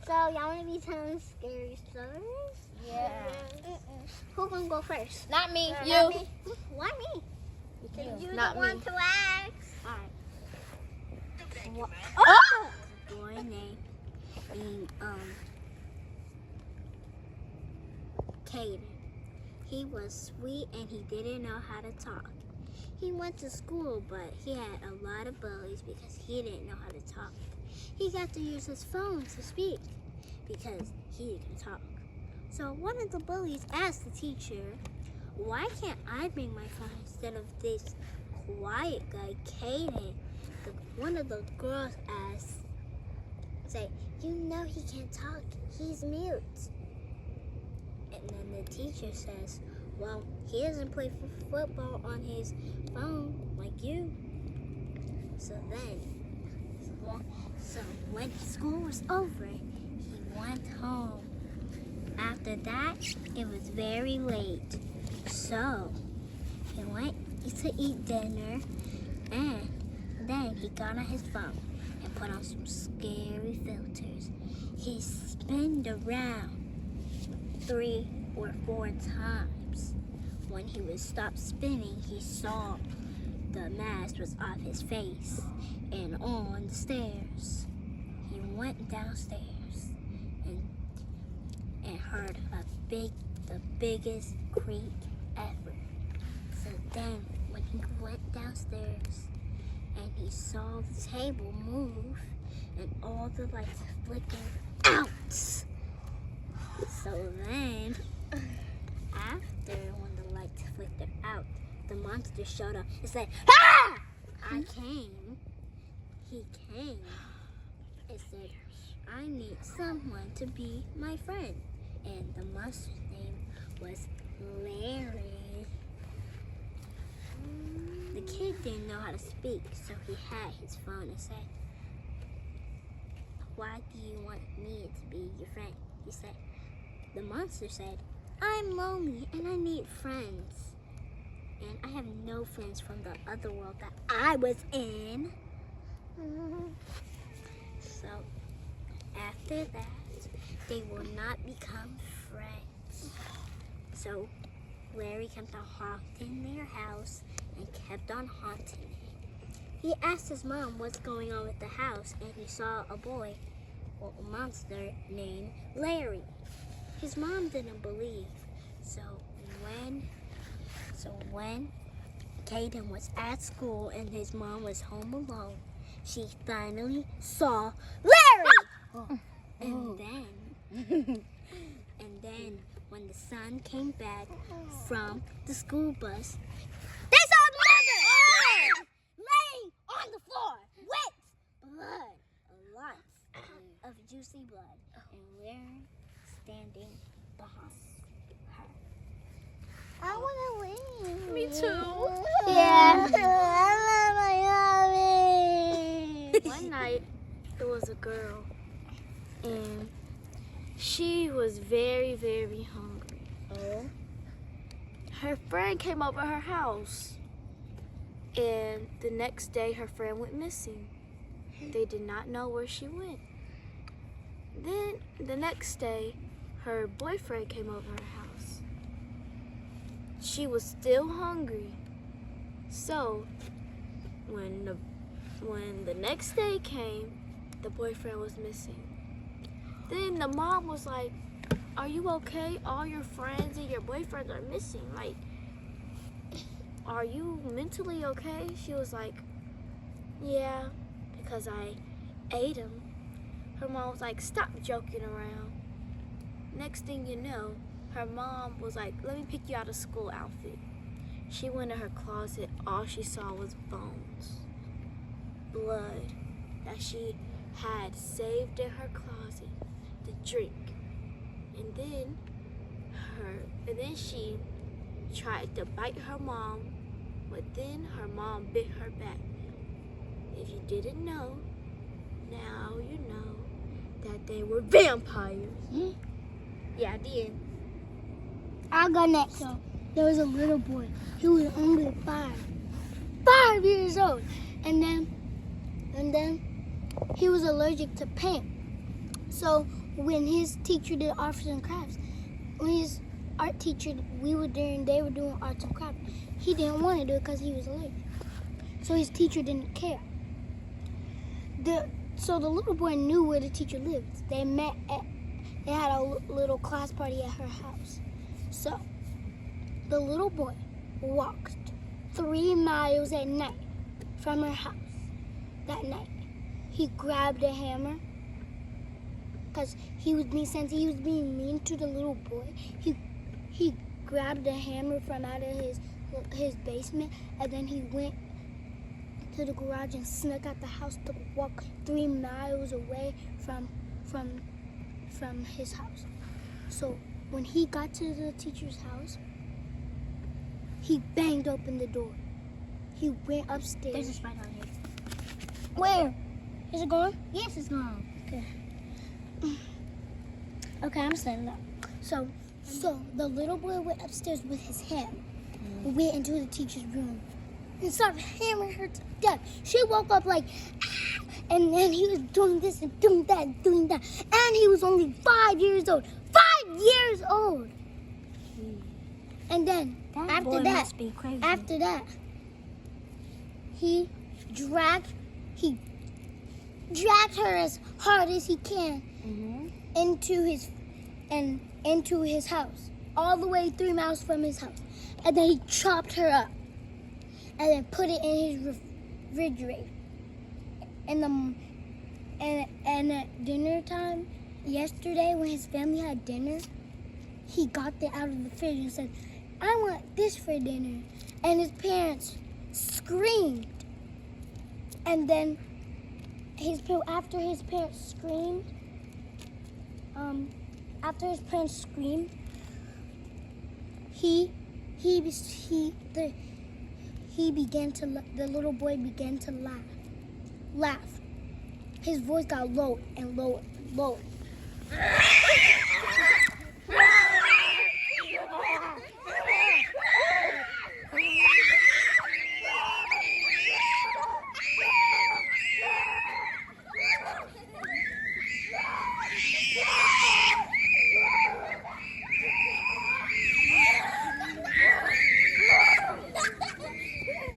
So, y'all want to be telling scary stories? Yeah. Who gonna go first? Not me. Not You. me. Why me? Because you're Not the one me. to ask. Alright. Oh! A boy named Caden. He was sweet and he didn't know how to talk. He went to school, but he had a lot of bullies because he didn't know how to talk. He got to use his phone to speak because he didn't talk. So one of the bullies asked the teacher, "Why can't I bring my phone instead of this quiet guy, Caden?" One of the girls asked, "Say, you know he can't talk. He's mute." And then the teacher says, "Well, he doesn't play football on his phone like you." So when school was over, he went home. After that, it was very late. So he went to eat dinner, and then he got on his phone and put on some scary filters. He spun around 3 or 4 times. When he would stop spinning, he saw the mask was off his face and on the stairs. He went downstairs and heard the biggest creak ever. So then when he went downstairs and he saw the table move and all the lights flickered out. So then, after when the lights flickered out, the monster showed up and said, "Ah!" I came. He came and said, "I need someone to be my friend." And the monster's name was Larry. The kid didn't know how to speak, so he had his phone and said, "Why do you want me to be your friend?" He said. The monster said, "I'm lonely and I need friends. And I have no friends from the other world that I was in." So after that, they will not become friends. So Larry kept on haunting their house and kept on haunting it. He asked his mom what's going on with the house, and he saw a boy, or a monster named Larry. His mom didn't believe. So when Caden was at school and his mom was home alone, she finally saw Larry. And then when the son came back from the school bus, they saw Mother laying on the floor with blood, lots of juicy blood, and Larry standing behind her. I want to win. Me too. Yeah. I love my mommy. One night, there was a girl, and she was very, very hungry. Oh. Her friend came over her house, and the next day her friend went missing. They did not know where she went. Then the next day, her boyfriend came over her house. She was still hungry. So when the next day came, the boyfriend was missing. Then the mom was like, "Are you okay? All your friends and your boyfriends are missing. Like, are you mentally okay?" She was like, "Yeah, because I ate him." Her mom was like, "Stop joking around." Next thing you know, her mom was like, "Let me pick you out a school outfit." She went in her closet. All she saw was bones, blood that she had saved in her closet to drink. And then she tried to bite her mom, but then her mom bit her back. If you didn't know, now you know that they were vampires. Yeah, I did. I'll go next. So, there was a little boy. He was only 5 years old. And then he was allergic to paint. So when his teacher did arts and crafts, when his art teacher, they were doing arts and crafts, he didn't want to do it because he was late. So his teacher didn't care. So the little boy knew where the teacher lived. They had a little class party at her house. So the little boy walked 3 miles at night from her house. That night, he grabbed a hammer because he was being mean to the little boy. He grabbed a hammer from out of his basement, and then he went to the garage and snuck out the house to walk 3 miles away from his house. So when he got to the teacher's house, he banged open the door. He went upstairs. There's a spider on here. Where? Is it gone? Yes, it's gone. Okay, I'm standing up. So the little boy went upstairs with his hammer. Went into the teacher's room and started hammering her to death. She woke up like, ah! And then he was doing this and doing that and doing that. And he was only 5 years old. 5 years old! And then after that, he dragged her as hard as he can into his house, all the way 3 miles from his house, and then he chopped her up, and then put it in his refrigerator. And at dinner time yesterday, when his family had dinner, he got it out of the fridge and said, "I want this for dinner," and his parents screamed. And then after his parents screamed, the little boy began to laugh. His voice got lower and lower and lower.